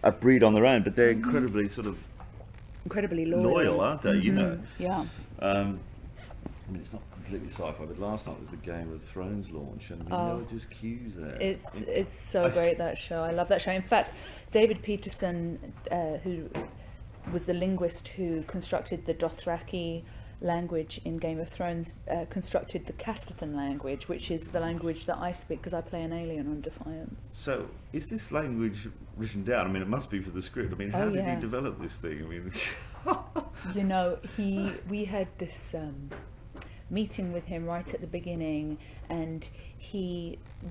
a breed on their own, but they're incredibly sort of incredibly loyal, aren't they? You know. Yeah. I mean, it's not completely sci-fi, but last night was the Game of Thrones launch, and there were just cues there. It's so great, that show. I love that show. In fact, David Peterson, who was the linguist who constructed the Dothraki language in Game of Thrones, constructed the Castathan language, which is the language that I speak because I play an alien on Defiance. So, is this language written down? I mean, it must be for the script. I mean, how did he develop this thing? I mean, you know, we had this meeting with him right at the beginning, and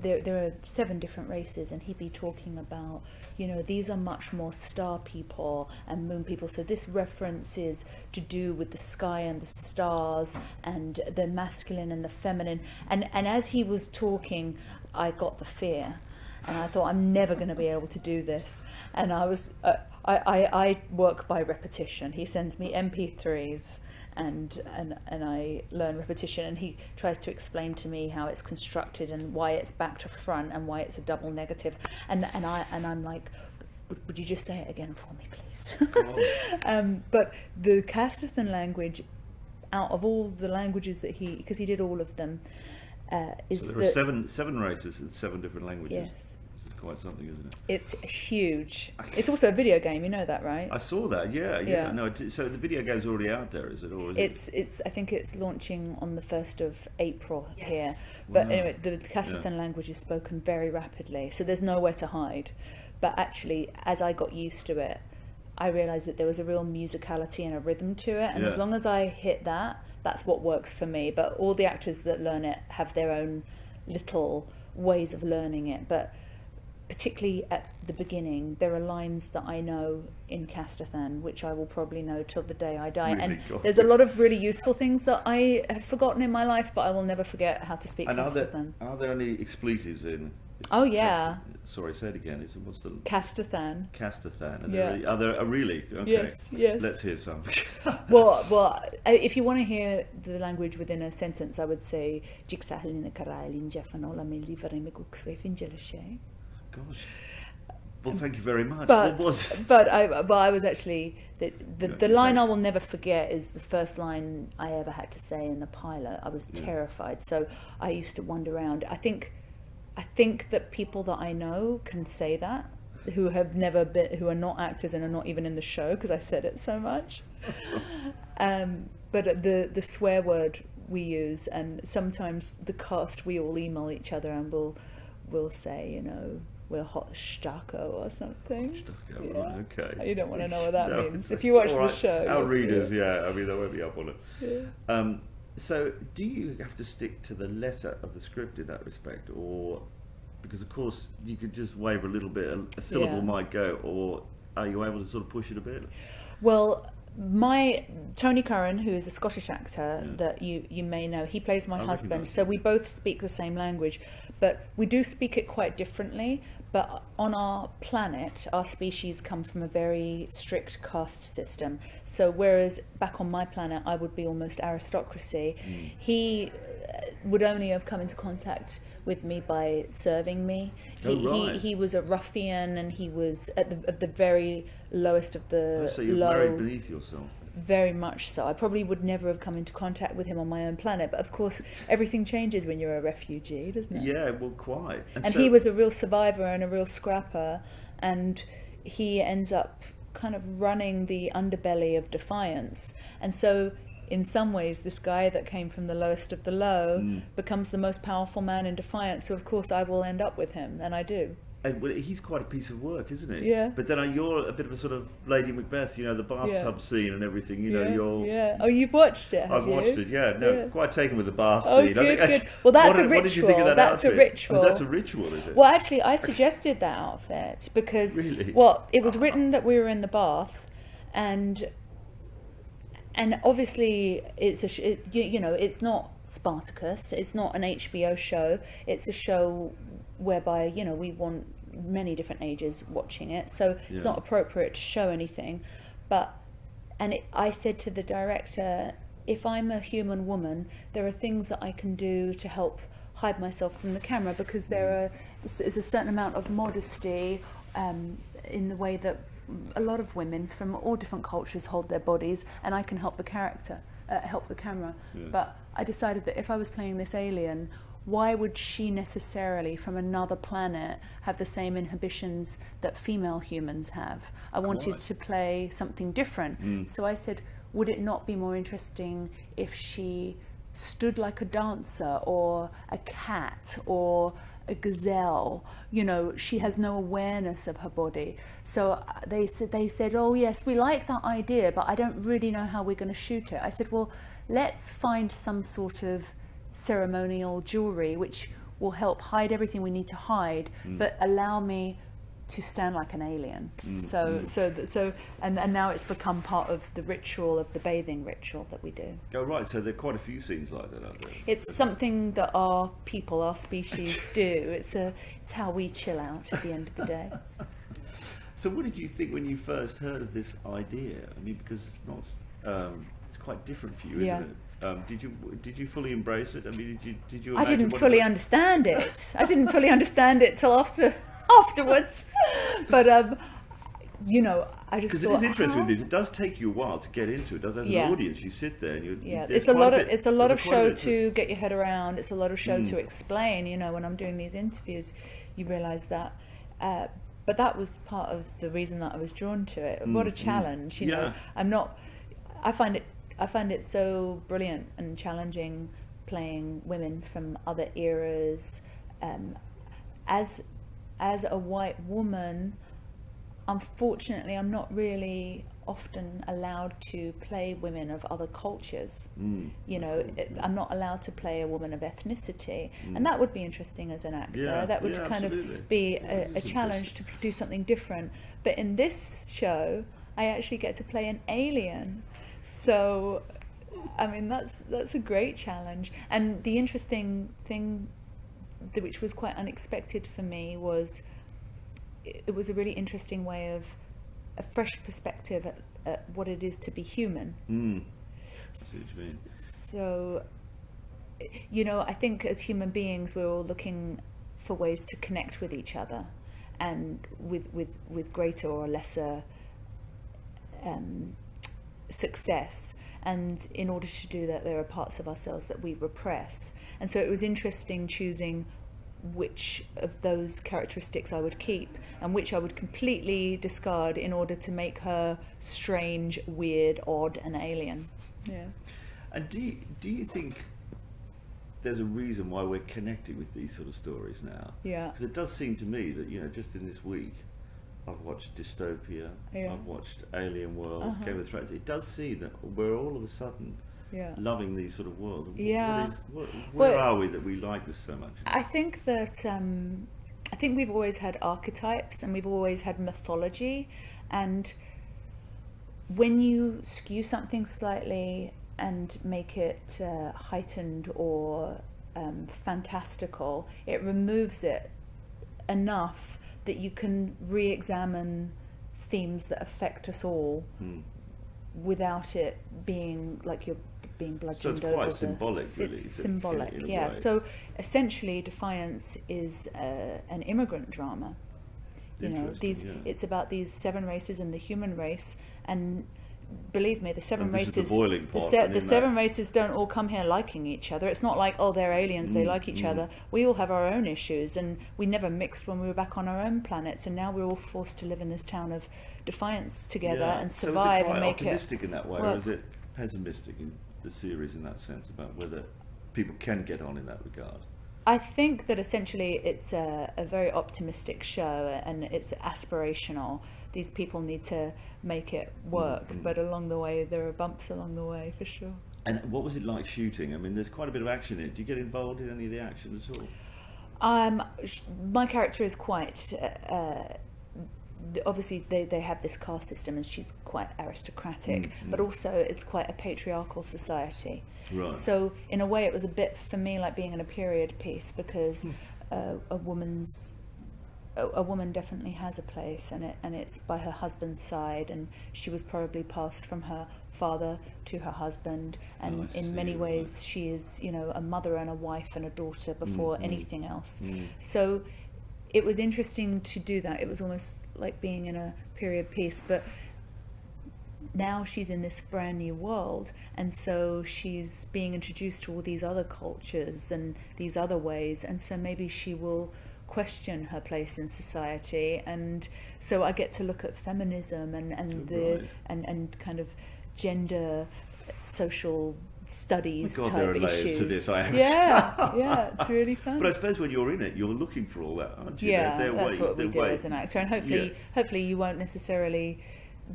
there are 7 different races, and he'd be talking about, you know, these are much more star people and moon people, so this reference is to do with the sky and the stars and the masculine and the feminine, and as he was talking, I got the fear, and I thought, I'm never going to be able to do this. And I was I work by repetition. He sends me MP3s and I learn repetition, and he tries to explain to me how it's constructed and why it's back to front and why it's a double negative, and I'm like, would you just say it again for me, please? But the Castathan language, out of all the languages that because he did all of them, is so there are seven races in 7 different languages. Yes. This is quite something, isn't it? It's huge. It's also a video game, you know that, right? I saw that. Yeah. No, so the video game's already out there, is it? Or is it's I think it's launching on the 1st of April here. But anyway, the Castathan language is spoken very rapidly, so there's nowhere to hide. But actually, as I got used to it, I realised that there was a real musicality and a rhythm to it, and as long as I hit that, that's what works for me. But all the actors that learn it have their own little ways of learning it. But particularly at the beginning, there are lines that I know in Castathan, which I will probably know till the day I die. Really? And there's a lot of really useful things that I have forgotten in my life, but I will never forget how to speak Castathan. Are there any expletives in? Oh yeah. Sorry, say it again. What's the Castathan? Castathan. Yeah. Are there really? Okay. Yes. Let's hear some. well, if you want to hear the language within a sentence, I would say Gosh. Well, thank you very much. But I was actually the line I will never forget is the first line I ever had to say in the pilot. I was terrified, so I used to wander around. I think that people that I know can say that, who are not actors and are not even in the show, because I said it so much. But the swear word we use, and sometimes the cast, we all email each other and we'll say, you know, we're hot stucco or something. Stucco, right, okay. You don't want to know what that means. If you watch the show, our readers, I mean, they won't be up on it. Yeah. So, do you have to stick to the letter of the script in that respect, or because of course you could just waver a little bit, a syllable might go, or are you able to sort of push it a bit? Well, Tony Curran, who is a Scottish actor that you may know, he plays my husband, so we both speak the same language, but we do speak it quite differently. But on our planet, our species come from a very strict caste system. So whereas back on my planet, I would be almost aristocracy, he would only have come into contact with me by serving me. He was a ruffian, and he was at the very lowest of the so you're married beneath yourself. Very much so. I probably would never have come into contact with him on my own planet, but of course everything changes when you're a refugee, doesn't it? Yeah, well, quite. And so he was a real survivor and a real scrapper, and he ends up kind of running the underbelly of Defiance. And so in some ways, this guy that came from the lowest of the low becomes the most powerful man in Defiance. So of course I will end up with him, and I do. And he's quite a piece of work, isn't he? Yeah. But then you're a bit of a sort of Lady Macbeth, you know, the bathtub scene and everything, you know, you're... Yeah. Oh, you've watched it, have I've watched it, yeah. No, quite taken with the bath scene. I think good. Well, that's a ritual. What did you think of that that's outfit? A ritual. Oh, that's a ritual, is it? Well, actually, I suggested that outfit because... Really? Well, it was written that we were in the bath, and obviously it's it's not Spartacus, it's not an HBO show, it's a show whereby, you know, we want many different ages watching it, so it's not appropriate to show anything. I said to the director, if I'm a human woman, there are things that I can do to help hide myself from the camera, because there is a certain amount of modesty in the way that a lot of women from all different cultures hold their bodies, and I can help the character, help the camera. But I decided that if I was playing this alien, why would she necessarily from another planet have the same inhibitions that female humans have? I wanted to play something different. So I said, would it not be more interesting if she stood like a dancer or a cat or a gazelle? You know, she has no awareness of her body. So they said, oh yes, we like that idea, but I don't really know how we're going to shoot it. I said, well, let's find some sort of ceremonial jewelry which will help hide everything we need to hide, but allow me to stand like an alien. And now it's become part of the ritual of the bathing ritual that we do. Oh right, so there are quite a few scenes like that out there. It's something that our species do. It's how we chill out at the end of the day. So what did you think when you first heard of this idea? I mean, because it's not, it's quite different for you, isn't it? Did you fully embrace it? I mean, did you? I didn't fully understand it. I didn't fully understand it till afterwards. But you know, I just thought, because it is interesting with this. It does take you a while to get into it. Does as an audience, you sit there and you. It's a lot of show to get your head around. It's a lot of show to explain. You know, when I'm doing these interviews, you realise that. But that was part of the reason that I was drawn to it. What a challenge! You know, I find it so brilliant and challenging playing women from other eras. As a white woman, unfortunately, I'm not really often allowed to play women of other cultures. You know, I'm not allowed to play a woman of ethnicity, and that would be interesting as an actor. That would kind of be a challenge to do something different. But in this show, I actually get to play an alien. So, I mean, that's a great challenge. And the interesting thing, which was quite unexpected for me, was it was a really interesting way of a fresh perspective at what it is to be human. So, you know, I think as human beings, we're all looking for ways to connect with each other, and with greater or lesser success. And in order to do that, there are parts of ourselves that we repress. And so it was interesting choosing which of those characteristics I would keep and which I would completely discard in order to make her strange, weird, odd, and alien. And do you think there's a reason why we're connecting with these sort of stories now? Because it does seem to me that, you know, just in this week, I've watched Dystopia, I've watched Alien World, Game of Thrones. It does seem that we're all of a sudden loving these sort of worlds. Where are we that we like this so much? I think that I think we've always had archetypes and we've always had mythology, and when you skew something slightly and make it heightened or fantastical, it removes it enough that you can re-examine themes that affect us all without it being like you're being bludgeoned over. So it's quite symbolic, really. It's symbolic, yeah. So essentially, Defiance is an immigrant drama. You know, it's about these 7 races and the human race, and believe me, the 7 races, the 7 races don't all come here liking each other. It's not like, oh, they're aliens, they like each other. We all have our own issues, and we never mixed when we were back on our own planets, and now we're all forced to live in this town of Defiance together and survive and make it. So is it quite optimistic in that way, or is it pessimistic in the series in that sense about whether people can get on in that regard? I think that essentially it's a very optimistic show, and it's aspirational. These people need to make it work, but along the way there are bumps along the way, for sure. And what was it like shooting? I mean, there's quite a bit of action in it. Do you get involved in any of the action at all? My character is quite obviously they have this caste system, and she's quite aristocratic, but also it's quite a patriarchal society. Right. So in a way it was a bit for me like being in a period piece, because a woman definitely has a place, and it's by her husband's side, and she was probably passed from her father to her husband, and in many ways she is, you know, a mother and a wife and a daughter before anything else. So it was interesting to do that. It was almost like being in a period piece, but now she's in this brand new world, and so she's being introduced to all these other cultures and these other ways, and so maybe she will question her place in society. And so I get to look at feminism and kind of gender social studies God, type there are issues. layers to this. Yeah, it's really fun. But I suppose when you're in it, you're looking for all that, aren't you? Yeah, that's what we do as an actor, and hopefully you won't necessarily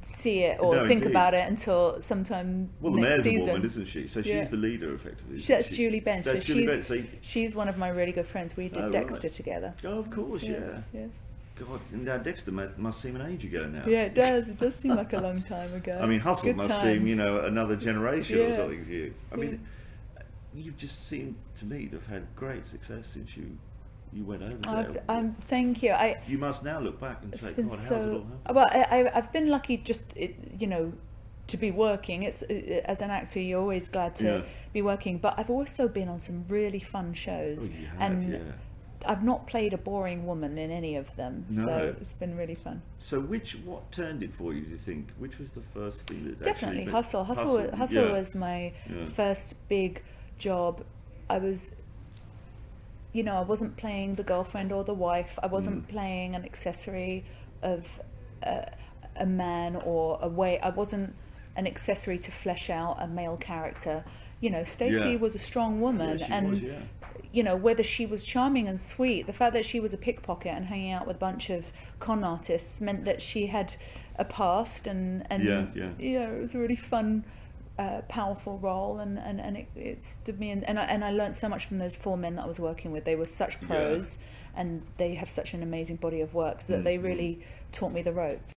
see it or think indeed. about it until sometime Well, the next mayor's season. a woman, isn't she? So she's the leader, effectively. That's Julie Benz. That's Julie Benz. So she's one of my really good friends. We did Dexter together. Oh, of course, yeah. God, and now Dexter must seem an age ago now. Yeah, it does. It does seem like a long time ago. I mean, Hustle Good must times. seem, another generation or Yeah. something to you. I mean, you just seem to me to have had great success since you went over there. Thank you. You must now look back and say, God, how's it all happened? Well, I've been lucky just, to be working. As an actor, you're always glad to be working. But I've also been on some really fun shows. Oh, you have, I've not played a boring woman in any of them. No. So it's been really fun. So what turned it for you, do you think? Which was the first thing that Definitely actually... Hustle. Hustle was my first big job. I was... I wasn't playing the girlfriend or the wife. I wasn't playing an accessory of a man or a way. I wasn't an accessory to flesh out a male character. Stacey was a strong woman, whether she was charming and sweet, the fact that she was a pickpocket and hanging out with a bunch of con artists meant that she had a past, and it was a really fun, powerful role, and it stood me in, and I learned so much from those 4 men that I was working with. They were such pros, and they have such an amazing body of work, so that they really taught me the ropes.